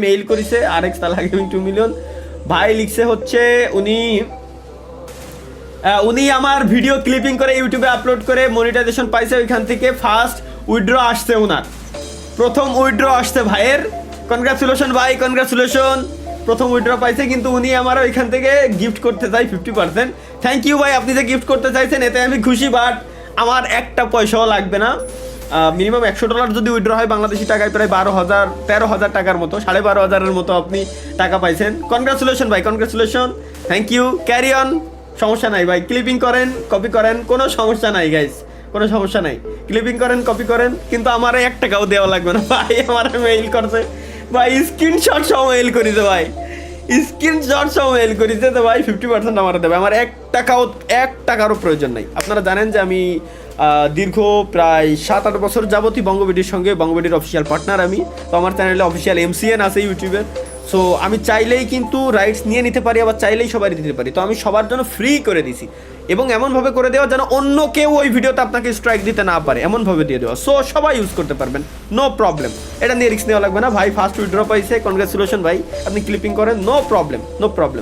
Mail করেছে RX তালা gaming 2 million ভাই লিখছে হচ্ছে উনি আমার ভিডিও ক্লিপিং করে ইউটিউবে আপলোড করে মনিটাইজেশন পাইছে, ওইখান থেকে ফার্স্ট উইথড্র আসছে ওনার, প্রথম উইথড্র আসছে ভাইয়ের। কনগ্রাচুলেশন ভাই, কনগ্রাচুলেশন, প্রথম উইথড্র পাইছে। কিন্তু উনি আমার ওইখান থেকে গিফট করতে চাই 50%। থ্যাংক ইউ ভাই, আপনি যে গিফট করতে চাইছেন এতে আমি খুশি, বাট আমার একটা পয়সাও লাগবে না। মিনিমাম $100 যদি উইথড্র হয় বাংলাদেশি টাকায় প্রায় 13,000 টাকার মতো, 12,500-এর মতো আপনি টাকা পাইছেন। কনগ্রাচুলেশন ভাই, congratulation, thank you, carry on, সমস্যা নাই ভাই, ক্লিপিং করেন, কপি করেন, কোনো সমস্যা নাই গাইস, কোনো সমস্যা নাই, ক্লিপিং করেন, কপি করেন, কিন্তু আমার 1 টাকাও দেওয়া লাগবে না ভাই। আমার মেইল করছে ভাই, স্ক্রিনশট সহ মেইল করিছে ভাই, স্ক্রিনশট সহ মেইল করিছে, তো ভাই 50% আমার দেবে, আমার 1 টাকারও প্রয়োজন নাই। আপনারা জানেন যে আমি দীর্ঘ প্রায় 7-8 বছর যাবতই বঙ্গবিডির সঙ্গে, বঙ্গবিডির অফিসিয়াল পার্টনার আমি, তো আমার চ্যানেলে অফিসিয়াল MCN আছে ইউটিউবের। সো আমি চাইলেই কিন্তু রাইটস নিয়ে নিতে পারি, আবার চাইলেই সবাই দিতে পারি, তো আমি সবার জন্য ফ্রি করে দিছি, এবং এমনভাবে করে দেওয়া যেন অন্য কেউ ওই ভিডিওতে আপনাকে স্ট্রাইক দিতে না পারে, এমনভাবে দিয়ে দেওয়া, সো সবাই ইউজ করতে পারবেন, নো প্রবলেম। এটা নিয়ে রিস্ক নেওয়া লাগবে না ভাই। ফার্স্ট উইথড্র পাইছে, কনগ্রাচুলেশন ভাই, আপনি ক্লিপিং করেন, নো প্রবলেম, নো প্রবলেম।